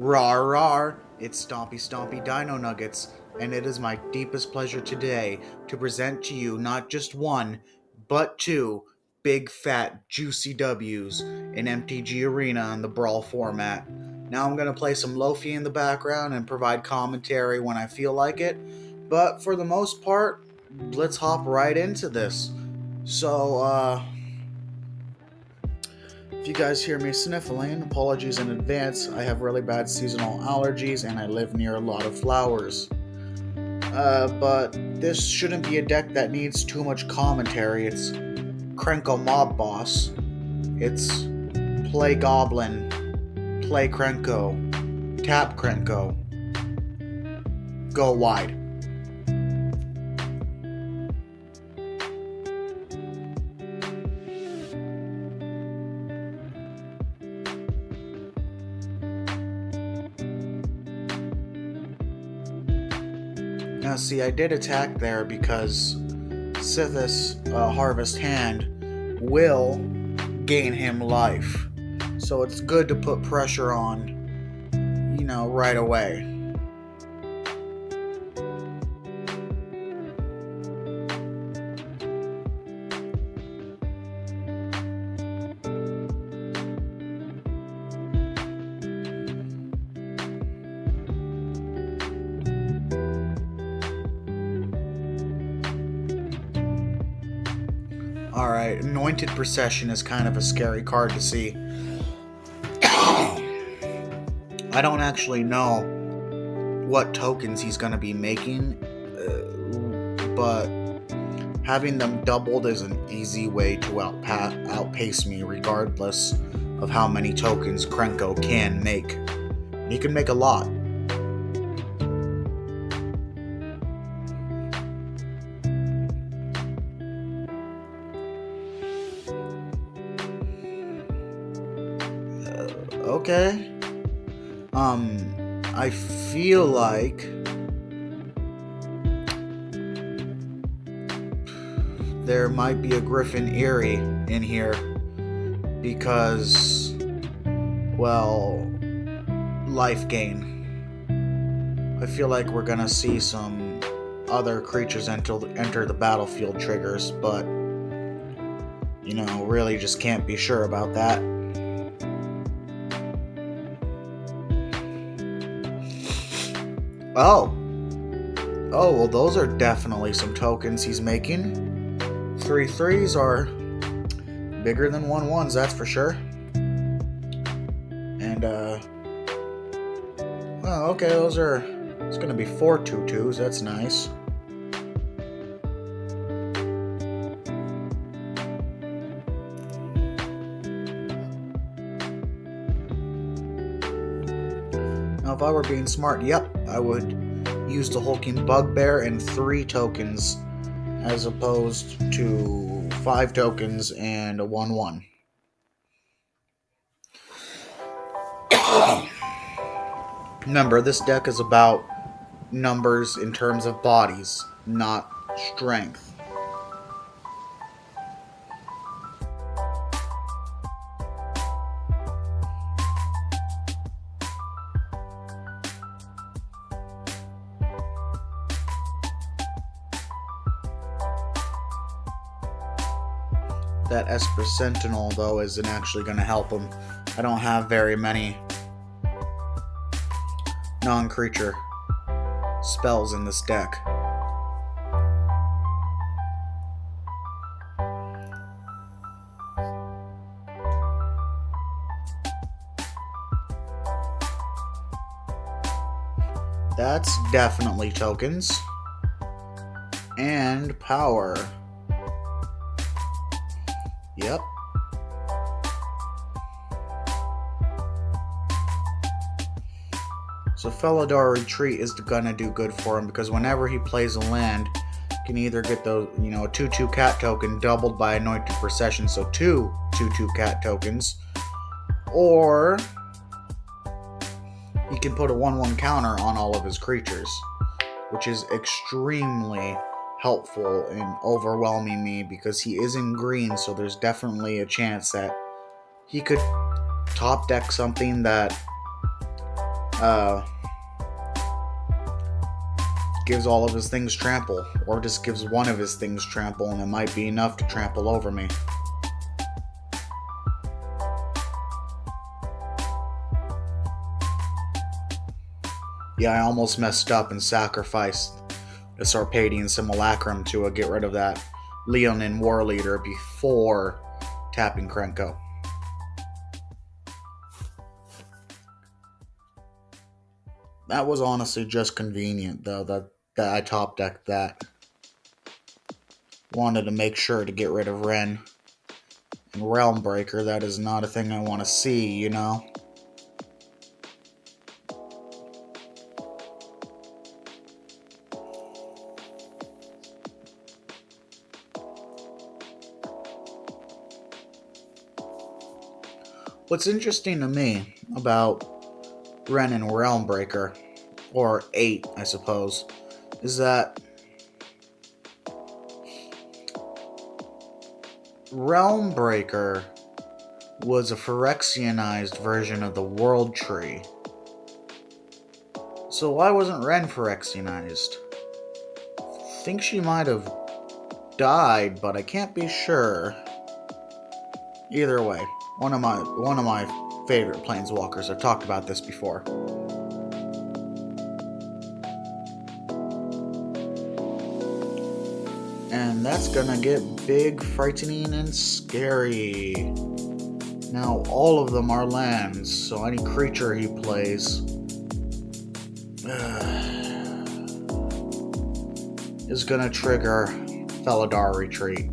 Rawr, rawr, it's StompyStompyDinoNuggets, and it is my deepest pleasure today to present to you not just one, but two big fat juicy W's in MTG Arena in the Brawl format. Now I'm going to play some Lofi in the background and provide commentary when I feel like it, but for the most part, let's hop right into this. So, if you guys hear me sniffling, apologies in advance. I have really bad seasonal allergies and I live near a lot of flowers. But this shouldn't be a deck that needs too much commentary. It's Krenko Mob Boss. It's play Goblin, play Krenko, tap Krenko, go wide. Now, see, I did attack there because Sythis Harvest Hand will gain him life. So it's good to put pressure on, right away. Alright, Anointed Procession is kind of a scary card to see. I don't actually know what tokens he's going to be making, but having them doubled is an easy way to outpace me regardless of how many tokens Krenko can make. He can make a lot. Okay. I feel like there might be a Griffin Eerie in here because, well, life gain. I feel like we're gonna see some other creatures enter the battlefield triggers, but really just can't be sure about that. Oh, well, those are definitely some tokens he's making. 3 3s are bigger than 1 1s, that's for sure. And, well, okay, it's gonna be 4 2 2s, that's nice. Now, if I were being smart, yep, I would use the Hulking Bugbear and 3 tokens as opposed to 5 tokens and a 1/1. Remember, this deck is about numbers in terms of bodies, not strength. That Esper Sentinel, though, isn't actually going to help him. I don't have very many non-creature spells in this deck. That's definitely tokens. And power. Yep. So Felidar Retreat is gonna do good for him because whenever he plays a land, he can either get the a 2/2 cat token doubled by Anointed Procession, so 2 2/2 cat tokens, or he can put a 1/1 counter on all of his creatures, which is extremely helpful in overwhelming me because he is in green, so there's definitely a chance that he could top deck something that uh, gives all of his things trample, or just gives one of his things trample, and it might be enough to trample over me. Yeah, I almost messed up and sacrificed the Sarpadian Simulacrum to get rid of that Leonin War Leader before tapping Krenko. That was honestly just convenient, though, that I top decked that. Wanted to make sure to get rid of Ren. And Realm Breaker, that is not a thing I want to see, you know? What's interesting to me about Ren and Realm Breaker, or 8, I suppose, is that Realm Breaker was a Phyrexianized version of the World Tree. So why wasn't Ren Phyrexianized? I think she might have died, but I can't be sure. Either way, one of my favorite planeswalkers. I've talked about this before. And that's gonna get big, frightening, and scary. Now all of them are lands, so any creature he plays is gonna trigger Felidar Retreat.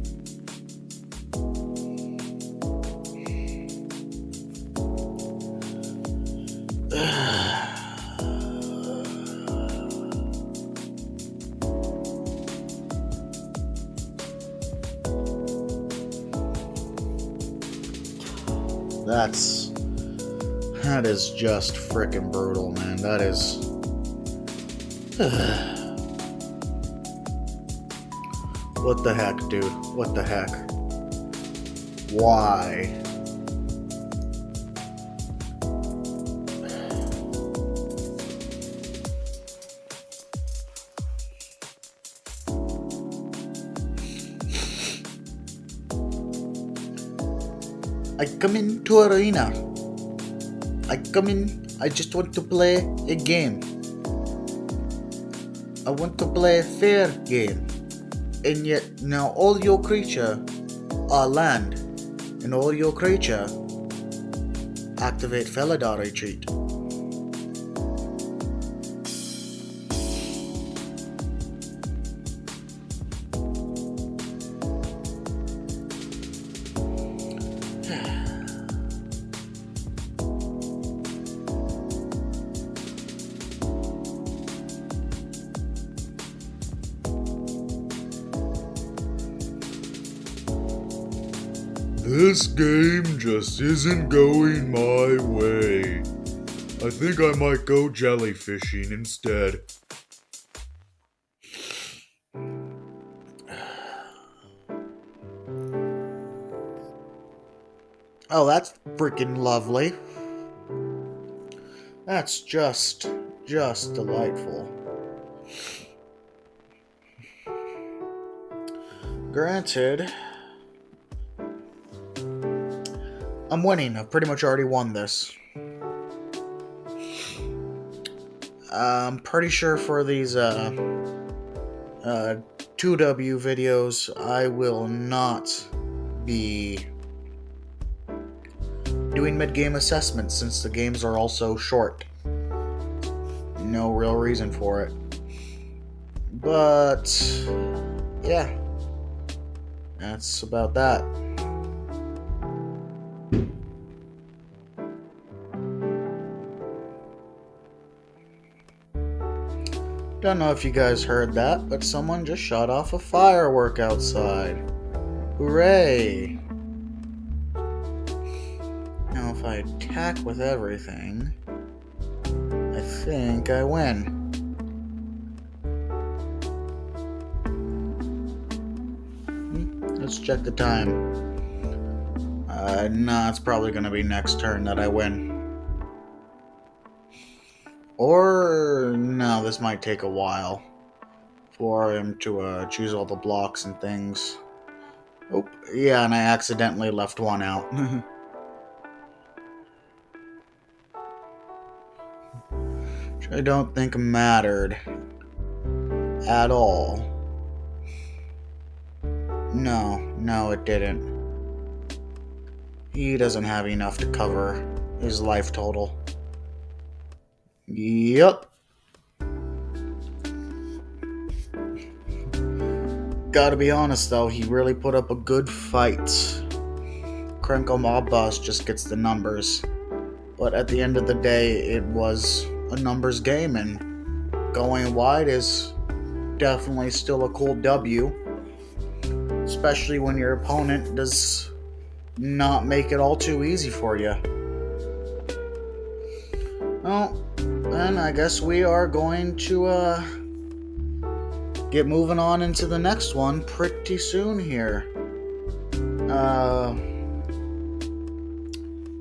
That is just frickin' brutal, man. That is... What the heck, dude? What the heck? Why? I come into arena. I just want to play a game. I want to play a fair game. And yet now all your creature are land. And all your creature activate Felidar Retreat. This game just isn't going my way. I think I might go jellyfishing instead. Oh, that's freaking lovely. That's just delightful. Granted, I'm winning. I've pretty much already won this. I'm pretty sure for these 2W videos, I will not be doing mid-game assessments since the games are all so short. No real reason for it. But yeah, that's about that. Don't know if you guys heard that, but someone just shot off a firework outside. Hooray! Now if I attack with everything, I think I win. Let's check the time. Nah, it's probably gonna be next turn that I win. Or no, this might take a while for him to choose all the blocks and things. Oh, yeah, and I accidentally left one out. Which I don't think mattered at all. No, it didn't. He doesn't have enough to cover his life total. Yup. Gotta be honest though, he really put up a good fight. Krenko Mob Boss just gets the numbers. But at the end of the day, it was a numbers game, and going wide is definitely still a cool W. Especially when your opponent does not make it all too easy for you. Well, then I guess we are going to get moving on into the next one pretty soon here.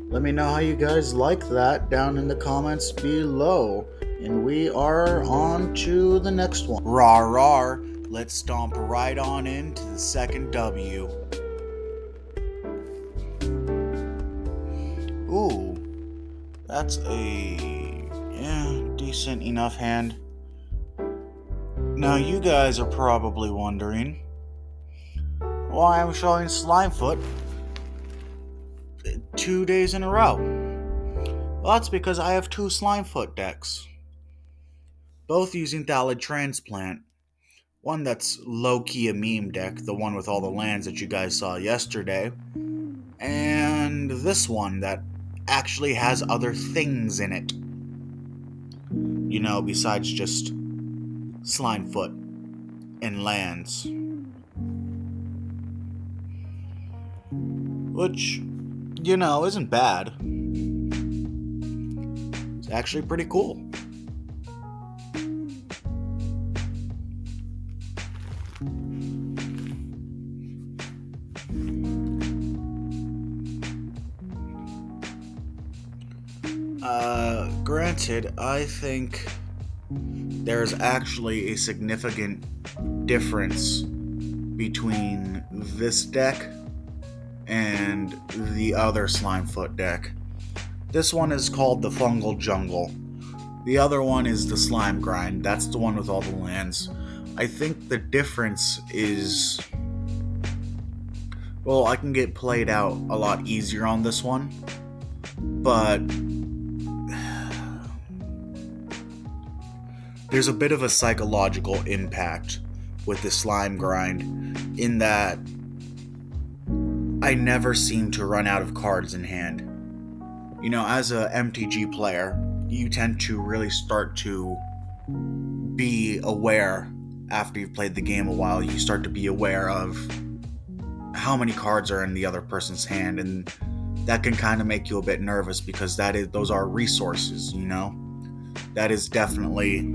Let me know how you guys like that down in the comments below. And we are on to the next one. Rawr, let's stomp right on into the second W. Ooh, that's a decent enough hand. Now you guys are probably wondering why I'm showing Slimefoot 2 days in a row. Well, that's because I have 2 Slimefoot decks, both using Thallid Transplant. One that's low-key a meme deck, the one with all the lands that you guys saw yesterday, and this one that actually has other things in it. You know, besides just Slimefoot and lands. Which, you know, isn't bad. It's actually pretty cool. Granted, I think there's actually a significant difference between this deck and the other Slimefoot deck. This one is called the Fungal Jungle. The other one is the Slime Grind. That's the one with all the lands. I think the difference is, well, I can get played out a lot easier on this one, but there's a bit of a psychological impact with the Slime Grind in that I never seem to run out of cards in hand. You know, as a MTG player, you tend to really start to be aware after you've played the game a while. You start to be aware of how many cards are in the other person's hand, and that can kind of make you a bit nervous because those are resources, you know? That is definitely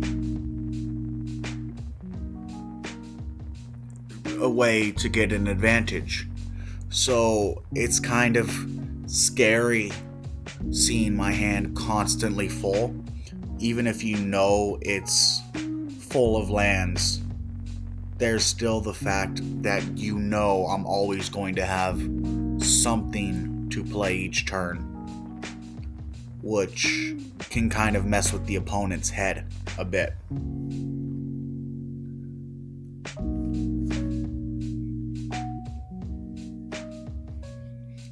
a way to get an advantage. So it's kind of scary seeing my hand constantly full, even if you know it's full of lands. There's still the fact that you know I'm always going to have something to play each turn, which can kind of mess with the opponent's head a bit.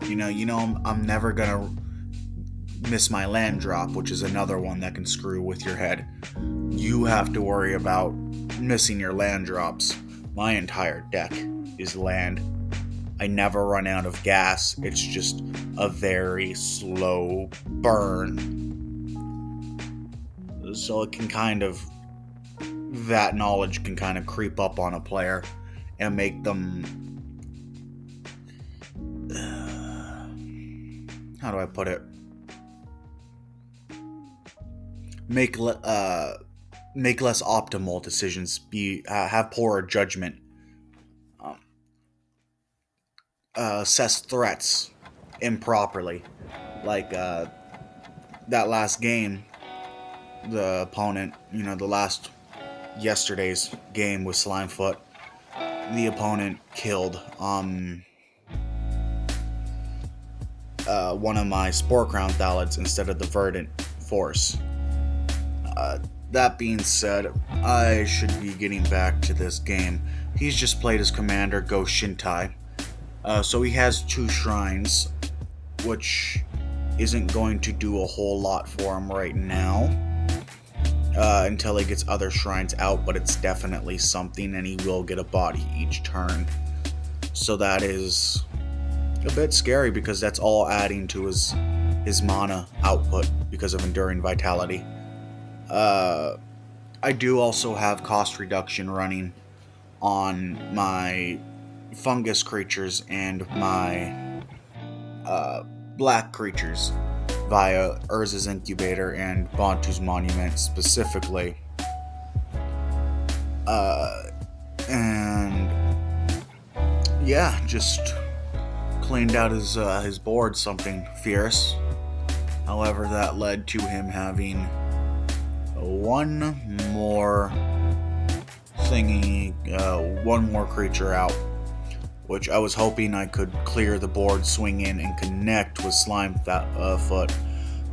You know, I'm never gonna miss my land drop, which is another one that can screw with your head. You have to worry about missing your land drops. My entire deck is land. I never run out of gas. It's just a very slow burn. So it can that knowledge can kind of creep up on a player and make them, how do I put it? Make less optimal decisions. Have poorer judgment. Assess threats improperly, like that last game. the opponent, the last yesterday's game with Slimefoot, the opponent killed one of my Spore Crown Thalids instead of the Verdant Force. That being said, I should be getting back to this game. He's just played his commander, Go Shintai. So he has 2 shrines, which isn't going to do a whole lot for him right now. Until he gets other shrines out, but it's definitely something, and he will get a body each turn. So that is a bit scary because that's all adding to his mana output because of Enduring Vitality. I do also have cost reduction running on my fungus creatures and my black creatures via Urza's Incubator and Bantu's Monument specifically. And yeah, just cleaned out his board something fierce. However, that led to him having one more creature out, which I was hoping I could clear the board, swing in, and connect with Slimefoot,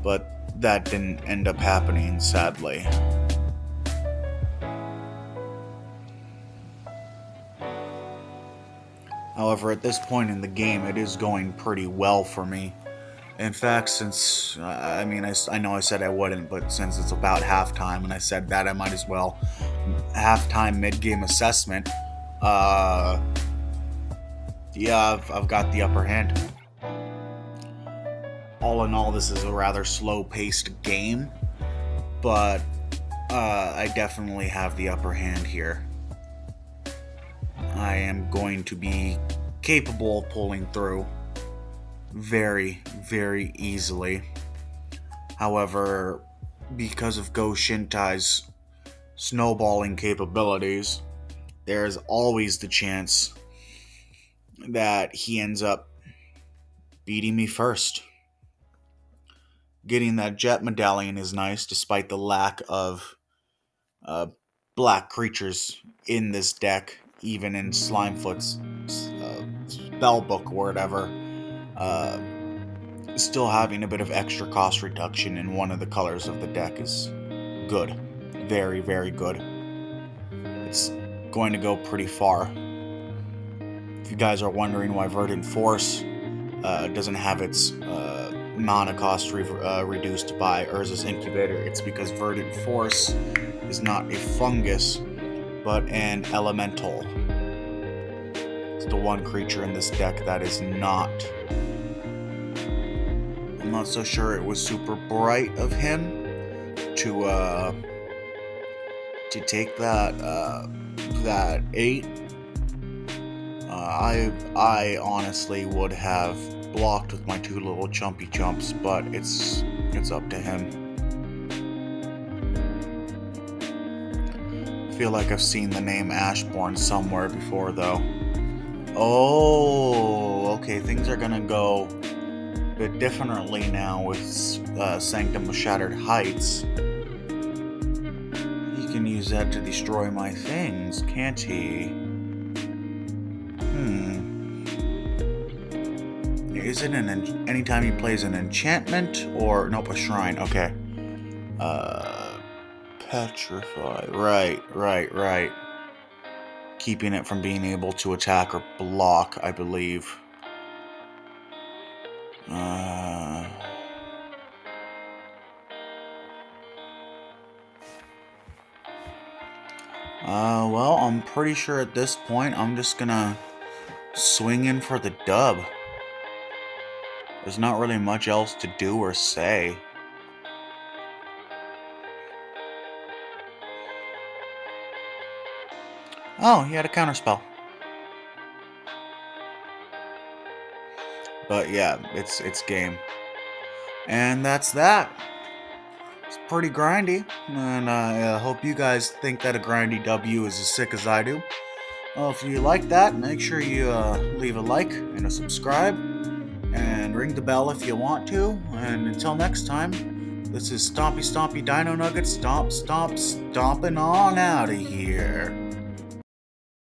but that didn't end up happening, sadly. However, at this point in the game, it is going pretty well for me. In fact, since, I know I said I wouldn't, but since it's about halftime, and I said that, I might as well. Halftime mid-game assessment, yeah, I've got the upper hand. All in all, this is a rather slow-paced game, but I definitely have the upper hand here. I am going to be capable of pulling through very, very easily. However, because of Go Shintai's snowballing capabilities, there's always the chance that he ends up beating me first. Getting that Jet Medallion is nice, despite the lack of black creatures in this deck, even in Slimefoot's spellbook or whatever. Still having a bit of extra cost reduction in one of the colors of the deck is good. Very, very good. It's going to go pretty far. If you guys are wondering why Verdant Force doesn't have its mana cost reduced by Urza's Incubator, it's because Verdant Force is not a fungus, but an elemental. It's the one creature in this deck that is not. I'm not so sure it was super bright of him to take that 8. I honestly would have blocked with my 2 little chumpy chumps, but it's up to him. I feel like I've seen the name Ashbourne somewhere before, though. Oh, okay, things are gonna go a bit differently now with Sanctum of Shattered Heights. He can use that to destroy my things, can't he? Is it anytime he plays an enchantment or nope, a shrine? Okay. Petrify. Right. Keeping it from being able to attack or block, I believe. Well, I'm pretty sure at this point I'm just gonna swing in for the dub. There's not really much else to do or say. Oh, he had a counterspell. But yeah, it's game. And that's that. It's pretty grindy, and I hope you guys think that a grindy W is as sick as I do. Well, if you like that, make sure you leave a like and a subscribe, and ring the bell if you want to. And until next time, This is StompyStompyDinoNuggets. Stomping on out of here.